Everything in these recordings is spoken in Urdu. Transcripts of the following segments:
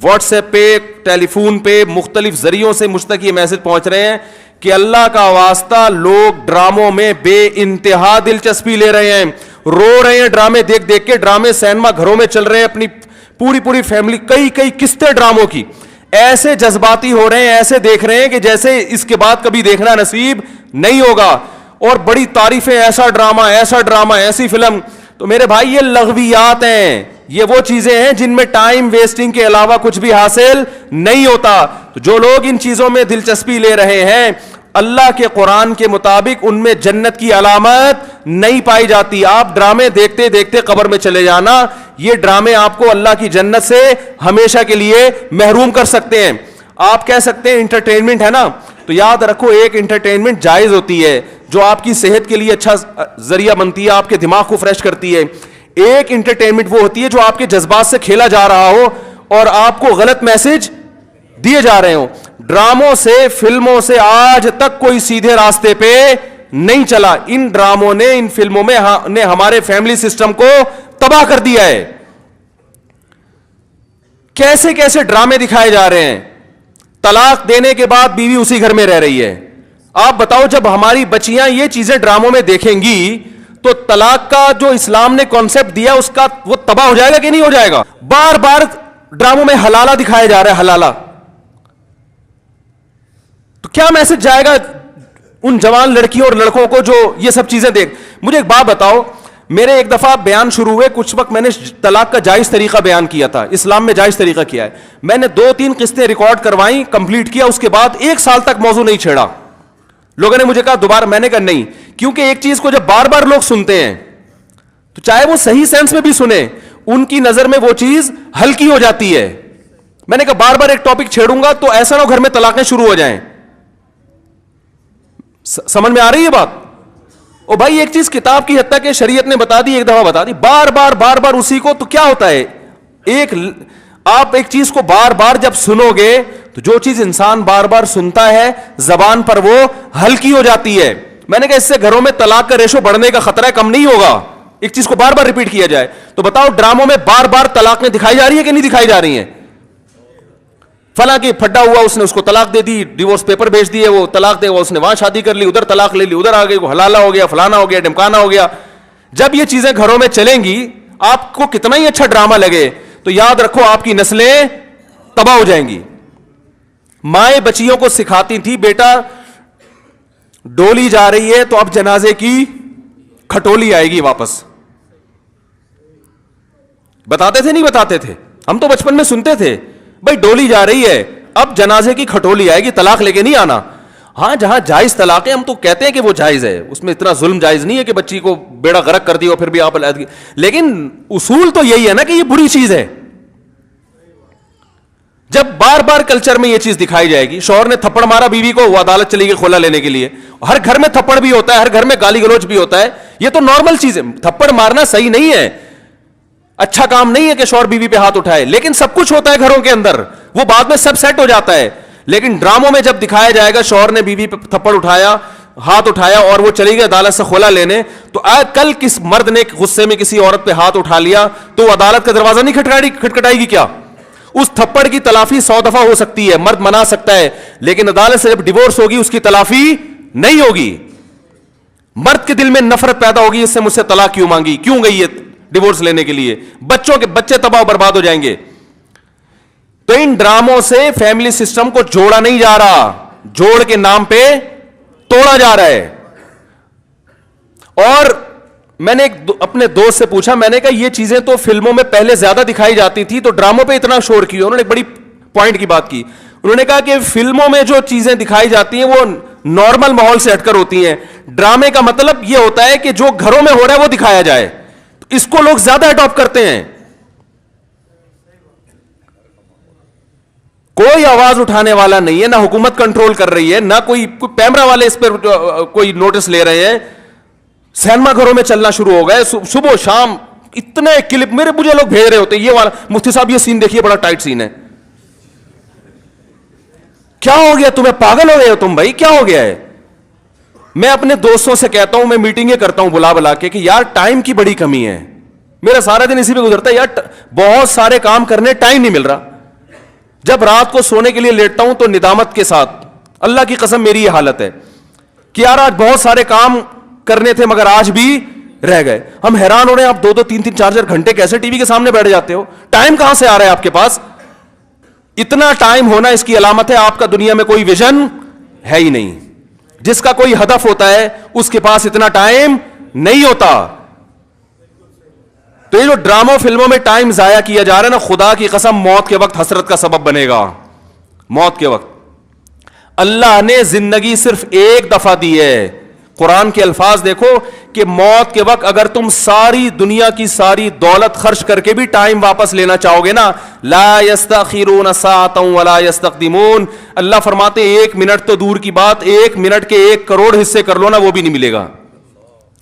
واٹس ایپ پہ, ٹیلی فون پہ, مختلف ذریعوں سے مجھ تک یہ میسج پہنچ رہے ہیں کہ اللہ کا واسطہ لوگ ڈراموں میں بے انتہا دلچسپی لے رہے ہیں, رو رہے ہیں ڈرامے دیکھ دیکھ کے. ڈرامے سینما گھروں میں چل رہے ہیں, اپنی پوری فیملی, کئی قسطیں ڈراموں کی, ایسے جذباتی ہو رہے ہیں, ایسے دیکھ رہے ہیں کہ جیسے اس کے بعد کبھی دیکھنا نصیب نہیں ہوگا, اور بڑی تعریفیں, ایسا ڈرامہ, ایسی فلم. تو میرے بھائی یہ لغویات ہیں, یہ وہ چیزیں ہیں جن میں ٹائم ویسٹنگ کے علاوہ کچھ بھی حاصل نہیں ہوتا. تو جو لوگ ان چیزوں میں دلچسپی لے رہے ہیں, اللہ کے قرآن کے مطابق ان میں جنت کی علامت نہیں پائی جاتی. آپ ڈرامے دیکھتے دیکھتے قبر میں چلے جانا, یہ ڈرامے آپ کو اللہ کی جنت سے ہمیشہ کے لیے محروم کر سکتے ہیں. آپ کہہ سکتے ہیں انٹرٹینمنٹ ہے نا, تو یاد رکھو ایک انٹرٹینمنٹ جائز ہوتی ہے جو آپ کی صحت کے لیے اچھا ذریعہ بنتی ہے, آپ کے دماغ کو فریش کرتی ہے. ایک انٹرٹینمنٹ وہ ہوتی ہے جو آپ کے جذبات سے کھیلا جا رہا ہو اور آپ کو غلط میسج دیے جا رہے ہوں. ڈراموں سے, فلموں سے آج تک کوئی سیدھے راستے پہ نہیں چلا. ان ڈراموں نے, ان فلموں میں نے ہمارے فیملی سسٹم کو تباہ کر دیا ہے. کیسے کیسے ڈرامے دکھائے جا رہے ہیں. طلاق دینے کے بعد بیوی اسی گھر میں رہ رہی ہے. آپ بتاؤ جب ہماری بچیاں یہ چیزیں ڈراموں میں دیکھیں گی تو طلاق کا جو اسلام نے کانسیپٹ دیا اس کا وہ تباہ ہو جائے گا کہ نہیں ہو جائے گا. بار بار ڈراموں میں حلالہ دکھایا جا رہا ہے, حلالہ. تو کیا میسج جائے گا ان جوان لڑکیوں اور لڑکوں کو جو یہ سب چیزیں دیکھ. مجھے ایک بات بتاؤ, میرے ایک دفعہ بیان شروع ہوئے, کچھ وقت میں نے طلاق کا جائز طریقہ بیان کیا تھا, اسلام میں جائز طریقہ کیا ہے. میں نے 2-3 قسطیں ریکارڈ کروائیں, کمپلیٹ کیا, اس کے بعد 1 سال تک موضوع نہیں چھیڑا. لوگوں نے مجھے کہا دوبارہ, میں نے کہا نہیں, کیونکہ ایک چیز کو جب بار بار لوگ سنتے ہیں تو چاہے وہ صحیح سینس میں بھی سنیں, ان کی نظر میں وہ چیز ہلکی ہو جاتی ہے. میں نے کہا بار بار ایک ٹاپک چھیڑوں گا تو ایسا نہ ہو گھر میں طلاقیں شروع ہو جائیں. سمجھ میں آ رہی ہے بات؟ او بھائی ایک چیز کتاب کی حد تک کہ شریعت نے بتا دی, ایک دفعہ بتا دی, بار بار اسی کو, تو کیا ہوتا ہے, آپ ایک چیز کو بار بار جب سنو گے تو جو چیز انسان بار بار سنتا ہے زبان پر وہ ہلکی ہو جاتی ہے. میں نے کہا اس سے گھروں میں طلاق کا ریشو بڑھنے کا خطرہ کم نہیں ہوگا, ایک چیز کو بار بار ریپیٹ کیا جائے. تو بتاؤ ڈراموں میں بار بار طلاقیں دکھائی جا رہی ہیں کہ نہیں دکھائی جا رہی ہیں؟ فلاں کی پھڈا ہوا, اس نے اس کو طلاق دے دی, ڈیورس پیپر بھیج دیے, وہ طلاق دے گا, اس نے وہاں شادی کر لی, ادھر طلاق لے لی, ادھر آ گئی, وہ حلالہ ہو گیا, فلانا ہو گیا, ڈمکانا ہو گیا. جب یہ چیزیں گھروں میں چلیں گی, آپ کو کتنا ہی اچھا ڈرامہ لگے, تو یاد رکھو آپ کی نسلیں تباہ ہو جائیں گی. مائیں بچیوں کو سکھاتی تھی, بیٹا ڈولی جا رہی ہے تو اب جنازے کی کھٹولی آئے گی واپس. بتاتے تھے نہیں بتاتے تھے؟ ہم تو بچپن میں سنتے تھے, بھائی ڈولی جا رہی ہے اب جنازے کی کھٹولی آئے گی, طلاق لے کے نہیں آنا. ہاں جہاں جائز طلاق ہے ہم تو کہتے ہیں کہ وہ جائز ہے, اس میں اتنا ظلم جائز نہیں ہے کہ بچی کو بیڑا غرق کر دیا پھر بھی آپ علیحدگی, لیکن اصول تو یہی ہے نا کہ یہ بری چیز ہے. جب بار بار کلچر میں یہ چیز دکھائی جائے گی, شوہر نے تھپڑ مارا بیوی کو, وہ عدالت چلی گئی خلا لینے کے لیے. ہر گھر میں تھپڑ بھی ہوتا ہے, ہر گھر میں گالی گلوچ بھی ہوتا ہے, یہ تو نارمل چیز ہے. تھپڑ مارنا صحیح نہیں ہے, اچھا کام نہیں ہے کہ شوہر بیوی پہ ہاتھ اٹھائے, لیکن سب کچھ ہوتا ہے گھروں کے اندر, وہ بعد میں سب سیٹ ہو جاتا ہے. لیکن ڈراموں میں جب دکھایا جائے گا شوہر نے بیوی پہ تھپڑ اٹھایا, ہاتھ اٹھایا اور وہ چلی گئی عدالت سے خلا لینے, تو کل کس مرد نے غصے میں کسی عورت پہ ہاتھ اٹھا لیا تو وہ عدالت کا دروازہ نہیں کھٹکھٹائے گی کیا؟ اس تھپڑ کی تلافی 100 دفعہ ہو سکتی ہے, مرد منا سکتا ہے, لیکن عدالت سے جب ڈیورس ہوگی اس کی تلافی نہیں ہوگی. مرد کے دل میں نفرت پیدا ہوگی, اس سے مجھ سے طلاق کیوں مانگی, کیوں گئی ہے ڈیورس لینے کے لیے, بچے تباہ و برباد ہو جائیں گے. تو ان ڈراموں سے فیملی سسٹم کو جوڑا نہیں جا رہا, جوڑ کے نام پہ توڑا جا رہا ہے. اور میں نے اپنے دوست سے پوچھا, میں نے کہا یہ چیزیں تو فلموں میں پہلے زیادہ دکھائی جاتی تھی, تو ڈراموں پہ اتنا شور کیوں؟ انہوں نے ایک بڑی پوائنٹ کی بات کی. انہوں نے کہا کہ فلموں میں جو چیزیں دکھائی جاتی ہیں وہ نارمل ماحول سے ہٹ کر ہوتی ہیں, ڈرامے کا مطلب یہ ہوتا ہے کہ جو گھروں میں ہو رہا ہے وہ دکھایا جائے. اس کو لوگ زیادہ اڈاپٹ کرتے ہیں. کوئی آواز اٹھانے والا نہیں ہے, نہ حکومت کنٹرول کر رہی ہے, نہ کوئی کیمرہ والے اس پر کوئی نوٹس لے رہے ہیں. سینما گھروں میں چلنا شروع ہو گئے, صبح شام اتنے کلپ مجھے لوگ بھیج رہے ہوتے, یہ والا مفتی صاحب یہ سین دیکھیے بڑا ٹائٹ سین ہے. کیا ہو گیا تمہیں, پاگل ہو گئے ہو تم بھائی, کیا ہو گیا ہے؟ میں اپنے دوستوں سے کہتا ہوں, میں میٹنگیں کرتا ہوں بلا کے کہ یار ٹائم کی بڑی کمی ہے, میرا سارا دن اسی پہ گزرتا ہے یار, بہت سارے کام کرنے ٹائم نہیں مل رہا. جب رات کو سونے کے لیے لیٹتا ہوں تو ندامت کے ساتھ, اللہ کی قسم میری یہ حالت ہے کہ یار آج بہت سارے کام کرنے تھے مگر آج بھی رہ گئے. ہم حیران ہو رہے ہیں, آپ 2-3 4 گھنٹے کیسے ٹی وی کے سامنے بیٹھ جاتے ہو؟ ٹائم کہاں سے آ رہا ہے آپ کے پاس؟ اتنا ٹائم ہونا اس کی علامت ہے آپ کا دنیا میں کوئی ویژن ہے ہی نہیں. جس کا کوئی ہدف ہوتا ہے اس کے پاس اتنا ٹائم نہیں ہوتا. تو یہ جو ڈراموں فلموں میں ٹائم ضائع کیا جا رہا ہے نا, خدا کی قسم موت کے وقت حسرت کا سبب بنے گا. موت کے وقت اللہ نے زندگی صرف ایک دفعہ دی ہے. قرآن کے الفاظ دیکھو کہ موت کے وقت اگر تم ساری دنیا کی ساری دولت خرچ کر کے بھی ٹائم واپس لینا چاہو گے نا, لا یستاخرون ساعتا ولا یستقدمون, اللہ فرماتے 1 منٹ تو دور کی بات, 1 منٹ کے 1 کروڑ حصے کر لو نا وہ بھی نہیں ملے گا.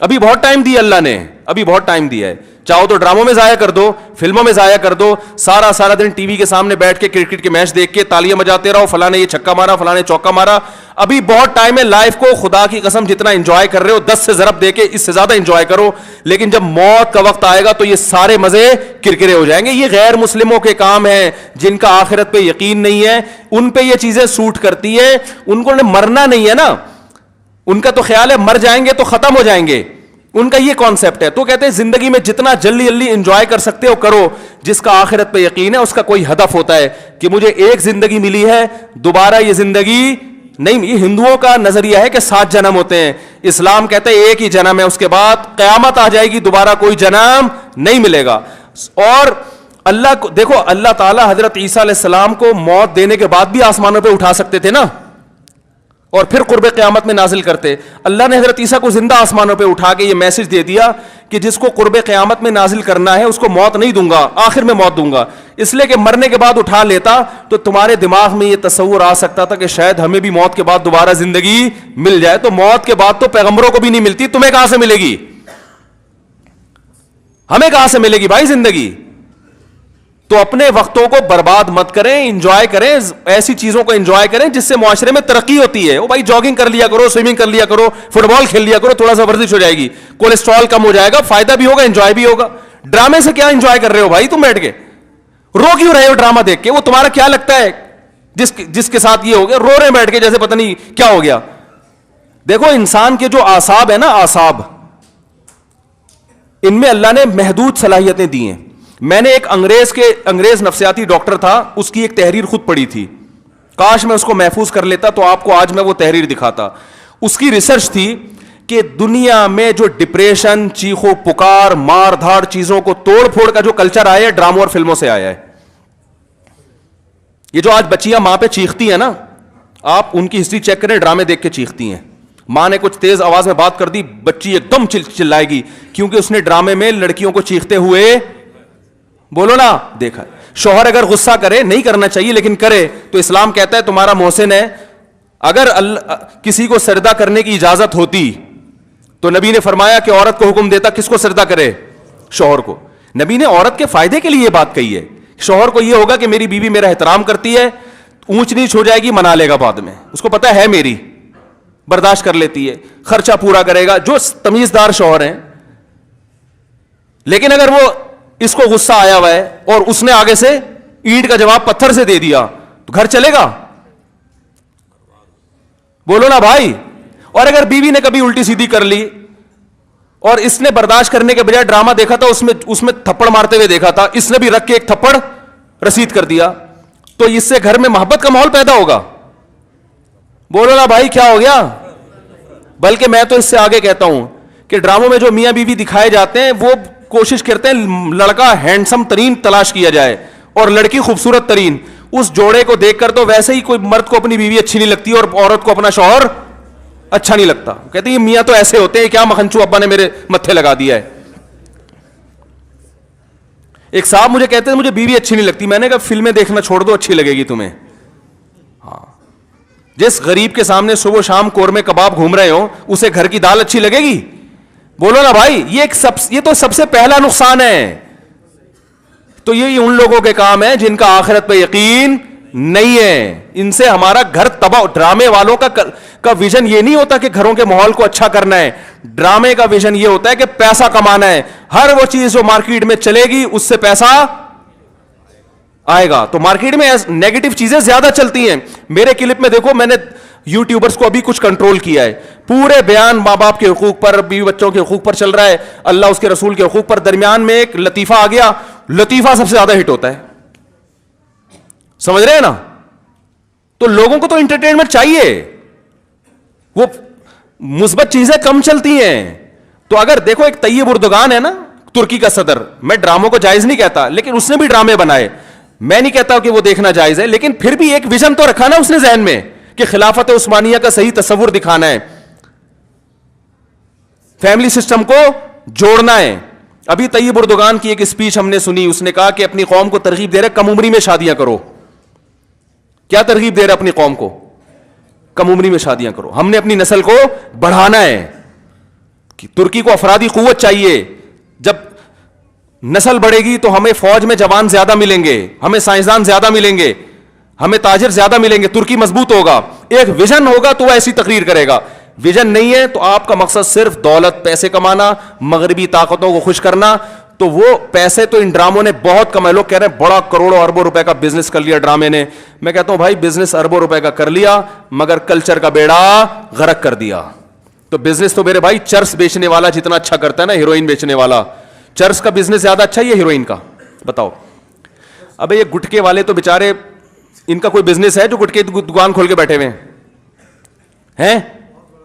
ابھی بہت ٹائم دیا اللہ نے, ابھی بہت ٹائم دیا ہے. چاہو تو ڈراموں میں ضائع کر دو, فلموں میں ضائع کر دو, سارا دن ٹی وی کے سامنے بیٹھ کے کرکٹ کے میچ دیکھ کے تالیاں بجاتے رہو, فلاں نے یہ چھکا مارا, فلاں نے چوکا مارا. ابھی بہت ٹائم ہے لائف کو, خدا کی قسم جتنا انجوائے کر رہے ہو 10 سے ضرب دے کے اس سے زیادہ انجوائے کرو. لیکن جب موت کا وقت آئے گا تو یہ سارے مزے کرکرے ہو جائیں گے. یہ غیر مسلموں کے کام ہیں, جن کا آخرت پہ یقین نہیں ہے, ان پہ یہ چیزیں سوٹ کرتی ہے. ان کو مرنا نہیں ہے نا, ان کا تو خیال ہے مر جائیں گے تو ختم ہو جائیں گے, ان کا یہ کانسیپٹ ہے. تو کہتے ہیں زندگی میں جتنا جلدی انجوائے کر سکتے ہو کرو. جس کا آخرت پہ یقین ہے اس کا کوئی ہدف ہوتا ہے کہ مجھے ایک زندگی ملی ہے, دوبارہ یہ زندگی نہیں. یہ ہندوؤں کا نظریہ ہے کہ 7 جنم ہوتے ہیں, اسلام کہتے ہیں ایک ہی جنم ہے, اس کے بعد قیامت آ جائے گی, دوبارہ کوئی جنم نہیں ملے گا. اور اللہ کو دیکھو, اللہ تعالیٰ حضرت عیسیٰ علیہ السلام کو موت دینے کے بعد بھی آسمانوں پہ اٹھا سکتے تھے نا, اور پھر قرب قیامت میں نازل کرتے. اللہ نے حضرت عیسیٰ کو زندہ آسمانوں پہ اٹھا کے یہ میسج دے دیا کہ جس کو قرب قیامت میں نازل کرنا ہے اس کو موت نہیں دوں گا, آخر میں موت دوں گا. اس لیے کہ مرنے کے بعد اٹھا لیتا تو تمہارے دماغ میں یہ تصور آ سکتا تھا کہ شاید ہمیں بھی موت کے بعد دوبارہ زندگی مل جائے. تو موت کے بعد تو پیغمبروں کو بھی نہیں ملتی, تمہیں کہاں سے ملے گی, ہمیں کہاں سے ملے گی بھائی زندگی. تو اپنے وقتوں کو برباد مت کریں, انجوائے کریں, ایسی چیزوں کو انجوائے کریں جس سے معاشرے میں ترقی ہوتی ہے. وہ بھائی جاگنگ کر لیا کرو, سوئمنگ کر لیا کرو, فٹ بال کھیل لیا کرو, تھوڑا سا ورزش ہو جائے گی, کولیسٹرول کم ہو جائے گا, فائدہ بھی ہوگا, انجوائے بھی ہوگا. ڈرامے سے کیا انجوائے کر رہے ہو بھائی تم بیٹھ کے, رو کیوں رہے ہو ڈرامہ دیکھ کے؟ وہ تمہارا کیا لگتا ہے جس کے ساتھ یہ ہو گیا, رو رہے بیٹھ کے جیسے پتہ نہیں کیا ہو گیا. دیکھو انسان کے جو اعصاب ہے نا, اعصاب, ان میں اللہ نے محدود صلاحیتیں دی ہیں. میں نے ایک انگریز نفسیاتی ڈاکٹر تھا, اس کی ایک تحریر خود پڑھی تھی, کاش میں اس کو محفوظ کر لیتا تو آپ کو آج میں وہ تحریر دکھاتا. اس کی ریسرچ تھی کہ دنیا میں جو ڈپریشن, چیخو پکار, مار دھاڑ, چیزوں کو توڑ پھوڑ کا جو کلچر آیا ہے ڈراموں اور فلموں سے آیا ہے. یہ جو آج بچیاں ماں پہ چیختی ہیں نا, آپ ان کی ہسٹری چیک کریں, ڈرامے دیکھ کے چیختی ہیں. ماں نے کچھ تیز آواز میں بات کر دی, بچی ایک دم چلائے گی, کیونکہ اس نے ڈرامے میں لڑکیوں کو چیختے ہوئے, بولو نا, دیکھا. شوہر اگر غصہ کرے, نہیں کرنا چاہیے لیکن کرے, تو اسلام کہتا ہے تمہارا محسن ہے. اگر کسی کو سجدہ کرنے کی اجازت ہوتی تو نبی نے فرمایا کہ عورت کو حکم دیتا کس کو سجدہ کرے, شوہر کو. نبی نے عورت کے فائدے کے لیے یہ بات کہی ہے. شوہر کو یہ ہوگا کہ میری بیوی میرا احترام کرتی ہے, اونچ نیچ ہو جائے گی منا لے گا بعد میں, اس کو پتا ہے میری, برداشت کر لیتی ہے, خرچہ پورا کرے گا, جو تمیزدار شوہر ہیں. لیکن اگر وہ اس کو غصہ آیا ہوا ہے اور اس نے آگے سے اینٹ کا جواب پتھر سے دے دیا تو گھر چلے گا, بولو نا بھائی. اور اگر بیوی نے کبھی الٹی سیدھی کر لی اور اس نے برداشت کرنے کے بجائے ڈرامہ دیکھا تھا, اس میں تھپڑ مارتے ہوئے دیکھا تھا, اس نے بھی رکھ کے ایک تھپڑ رسید کر دیا, تو اس سے گھر میں محبت کا ماحول پیدا ہوگا, بولو نا بھائی کیا ہو گیا. بلکہ میں تو اس سے آگے کہتا ہوں کہ ڈراموں میں جو میاں بیوی دکھائے جاتے ہیں وہ کوشش کرتے ہیں لڑکا ہینڈسم ترین تلاش کیا جائے اور لڑکی خوبصورت ترین. اس جوڑے کو دیکھ کر تو ویسے ہی کوئی مرد کو اپنی بیوی اچھی نہیں لگتی اور عورت کو اپنا شوہر اچھا نہیں لگتا. کہتے ہیں یہ میاں تو ایسے ہوتے ہیں, کیا مکھنچو ابا نے میرے متھے لگا دیا ہے. ایک صاحب مجھے کہتے ہیں مجھے بیوی اچھی نہیں لگتی. میں نے کہا فلمیں دیکھنا چھوڑ دو, اچھی لگے گی تمہیں. ہاں, جس غریب کے سامنے صبح شام قورمے کباب گھوم رہے ہو اسے گھر کی دال اچھی لگے گی, بولو نا بھائی. یہ تو سب سے پہلا نقصان ہے. تو یہ ان لوگوں کے کام ہے جن کا آخرت پہ یقین نہیں ہے, ان سے ہمارا گھر تباہ. ڈرامے والوں کا ویژن یہ نہیں ہوتا کہ گھروں کے ماحول کو اچھا کرنا ہے, ڈرامے کا ویژن یہ ہوتا ہے کہ پیسہ کمانا ہے. ہر وہ چیز جو مارکیٹ میں چلے گی اس سے پیسہ آئے گا. تو مارکیٹ میں نیگیٹو چیزیں زیادہ چلتی ہیں. میرے کلپ میں دیکھو, میں نے یوٹیوبرز کو ابھی کچھ کنٹرول کیا ہے, پورے بیان ماں باپ کے حقوق پر, بیوی بچوں کے حقوق پر چل رہا ہے, اللہ اس کے رسول کے حقوق پر. درمیان میں ایک لطیفہ آ گیا, لطیفہ سب سے زیادہ ہٹ ہوتا ہے, سمجھ رہے ہیں نا. تو لوگوں کو تو انٹرٹینمنٹ چاہیے, وہ مثبت چیزیں کم چلتی ہیں. تو اگر دیکھو ایک طیب اردوغان ہے نا, ترکی کا صدر, میں ڈراموں کو جائز نہیں کہتا, لیکن اس نے بھی ڈرامے بنائے. میں نہیں کہتا کہ وہ دیکھنا جائز ہے, لیکن پھر بھی ایک ویژن تو رکھا نا اس نے ذہن میں کہ خلافت عثمانیہ کا صحیح تصور دکھانا ہے, فیملی سسٹم کو جوڑنا ہے. ابھی طیب اردوغان کی ایک اسپیچ ہم نے سنی, اس نے کہا کہ اپنی قوم کو ترغیب دے رہے کم عمری میں شادیاں کرو. کیا ترغیب دے رہے اپنی قوم کو؟ کم عمری میں شادیاں کرو. ہم نے اپنی نسل کو بڑھانا ہے. ترکی کو افرادی قوت چاہیے. جب نسل بڑھے گی تو ہمیں فوج میں جوان زیادہ ملیں گے, ہمیں سائنسدان زیادہ ملیں گے, ہمیں تاجر زیادہ ملیں گے, ترکی مضبوط ہوگا. ایک ویژن ہوگا تو وہ ایسی تقریر کرے گا. ویژن نہیں ہے تو آپ کا مقصد صرف دولت, پیسے کمانا, مغربی طاقتوں کو خوش کرنا, تو وہ پیسے تو ان ڈراموں نے بہت کمائے. لوگ کہہ رہے ہیں بڑا کروڑوں اربوں روپے کا بزنس کر لیا ڈرامے نے. میں کہتا ہوں بھائی بزنس اربوں روپے کا کر لیا, مگر کلچر کا بیڑا غرق کر دیا. تو بزنس تو میرے بھائی چرس بیچنے والا جتنا اچھا کرتا ہے نا, ہیروئن بیچنے والا, چرس کا بزنس زیادہ اچھا ہے یا ہیروئن کا؟ بتاؤ. ابے یہ گٹکے والے تو بےچارے, ان کا کوئی بزنس ہے جو گٹکے دکان کھول کے بیٹھے ہوئے ہیں؟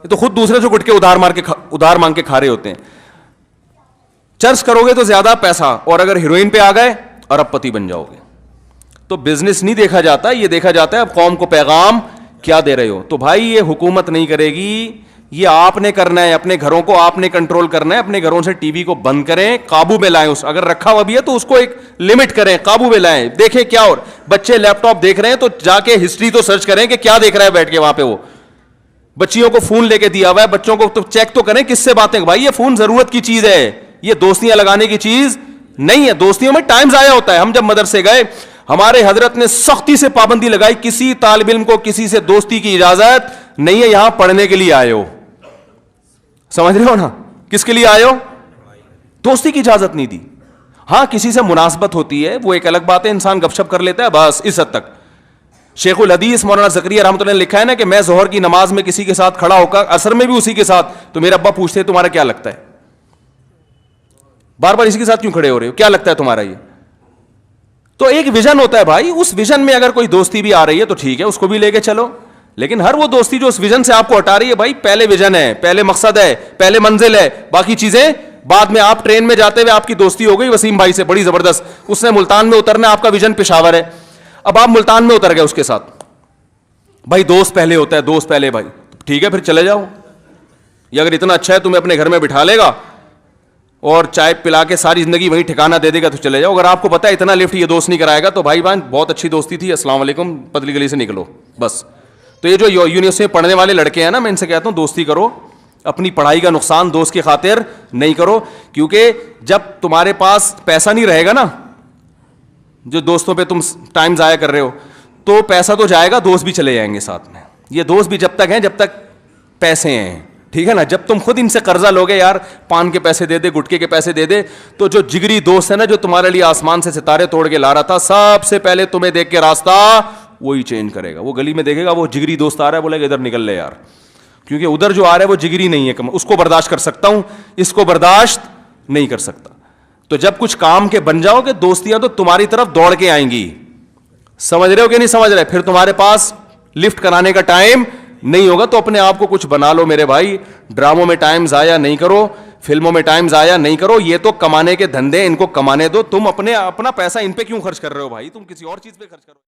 یہ تو خود دوسرے سے گٹکے ادھار مانگ کے کھا رہے ہوتے ہیں. چرس کرو گے تو زیادہ پیسہ, اور اگر ہیروئن پہ آ گئے ارب پتی بن جاؤ گے. تو بزنس نہیں دیکھا جاتا, یہ دیکھا جاتا ہے اب قوم کو پیغام کیا دے رہے ہو. تو بھائی یہ حکومت نہیں کرے گی, یہ آپ نے کرنا ہے. اپنے گھروں کو آپ نے کنٹرول کرنا ہے. اپنے گھروں سے ٹی وی کو بند کریں, قابو میں لائیں. اس اگر رکھا ہوا بھی ہے تو اس کو ایک لمٹ کریں, قابو میں لائیں. دیکھیں کیا, اور بچے لیپ ٹاپ دیکھ رہے ہیں تو جا کے ہسٹری تو سرچ کریں کہ کیا دیکھ رہا ہے بیٹھ کے وہاں پہ. وہ بچیوں کو فون لے کے دیا ہوا ہے, بچوں کو تو چیک تو کریں کس سے باتیں. بھائی یہ فون ضرورت کی چیز ہے, یہ دوستیاں لگانے کی چیز نہیں ہے. دوستیوں میں ٹائم ضائع ہوتا ہے. ہم جب مدرسے گئے, ہمارے حضرت نے سختی سے پابندی لگائی, کسی طالب علم کو کسی سے دوستی کی اجازت نہیں ہے, یہاں پڑھنے کے لیے آئے ہو. سمجھ رہے ہو نا, کس کے لیے آئے ہو؟ دوستی کی اجازت نہیں دی. ہاں کسی سے مناسبت ہوتی ہے, وہ ایک الگ بات ہے, انسان گپ شپ کر لیتا ہے, بس اس حد تک. شیخ الحدیث مولانا زکریا رحمۃ اللہ نے لکھا ہے نا کہ میں ظہر کی نماز میں کسی کے ساتھ کھڑا ہو کر, عصر میں بھی اسی کے ساتھ, تو میرے ابا پوچھتے ہیں تمہارا کیا لگتا ہے, بار بار اسی کے ساتھ کیوں کھڑے ہو رہے ہو, کیا لگتا ہے تمہارا یہ؟ تو ایک ویژن ہوتا ہے بھائی, اس ویژن میں اگر کوئی دوستی بھی آ رہی ہے تو ٹھیک ہے, اس کو بھی لے کے چلو. لیکن ہر وہ دوستی جو اس ویژن سے آپ کو ہٹا رہی ہے, بھائی پہلے ویژن ہے, پہلے مقصد ہے, پہلے منزل ہے, باقی چیزیں بعد میں. آپ ٹرین میں جاتے ہوئے آپ کی دوستی ہو گئی وسیم بھائی سے بڑی زبردست, اس نے ملتان میں اترنا, آپ کا ویژن پشاور ہے, اب آپ ملتان میں اتر گئے اس کے ساتھ. بھائی دوست پہلے ہوتا ہے, دوست پہلے. بھائی ٹھیک ہے پھر چلے جاؤ, یہ اگر اتنا اچھا ہے تمہیں اپنے گھر میں بٹھا لے گا اور چائے پلا کے ساری زندگی وہیں ٹھکانہ دے دے گا تو چلے جاؤ. اگر آپ کو پتا ہے اتنا لفٹ یہ دوست نہیں کرائے گا تو بھائی بہن بہت اچھی دوستی تھی, السلام علیکم, پتلی گلی سے نکلو بس. تو یہ جو یونیورسٹی میں پڑھنے والے لڑکے ہیں نا, میں ان سے کہتا ہوں دوستی کرو, اپنی پڑھائی کا نقصان دوست کی خاطر نہیں کرو. کیونکہ جب تمہارے پاس پیسہ نہیں رہے گا نا, جو دوستوں پہ تم ٹائم ضائع کر رہے ہو, تو پیسہ تو جائے گا, دوست بھی چلے جائیں گے ساتھ میں. یہ دوست بھی جب تک ہیں جب تک پیسے ہیں, ٹھیک ہے نا. جب تم خود ان سے قرضہ لوگے, یار پان کے پیسے دے دے, گٹکے کے پیسے دے دے, تو جو جگری دوست ہے نا, جو تمہارے لیے آسمان سے ستارے توڑ کے لا رہا تھا, سب سے پہلے تمہیں دیکھ کے راستہ وہی چینج کرے گا. وہ گلی میں دیکھے گا وہ جگری دوست آ رہا ہے, بولے گا ادھر نکل لے یار, کیونکہ ادھر جو آ رہا ہے وہ جگری نہیں ہے, اس کو برداشت کر سکتا ہوں, اس کو برداشت نہیں کر سکتا. تو جب کچھ کام کے بن جاؤ گے, دوستیاں تو تمہاری طرف دوڑ کے آئیں گی. سمجھ رہے ہو کہ نہیں سمجھ رہے؟ پھر تمہارے پاس لفٹ کرانے کا ٹائم نہیں ہوگا. تو اپنے آپ کو کچھ بنا لو میرے بھائی, ڈراموں میں ٹائم ضائع نہیں کرو, فلموں میں ٹائم ضائع نہیں کرو. یہ تو کمانے کے دھندے, ان کو کمانے دو. تم اپنا پیسہ ان پہ کیوں خرچ کر رہے ہو بھائی, تم کسی اور چیز پہ خرچ کرو.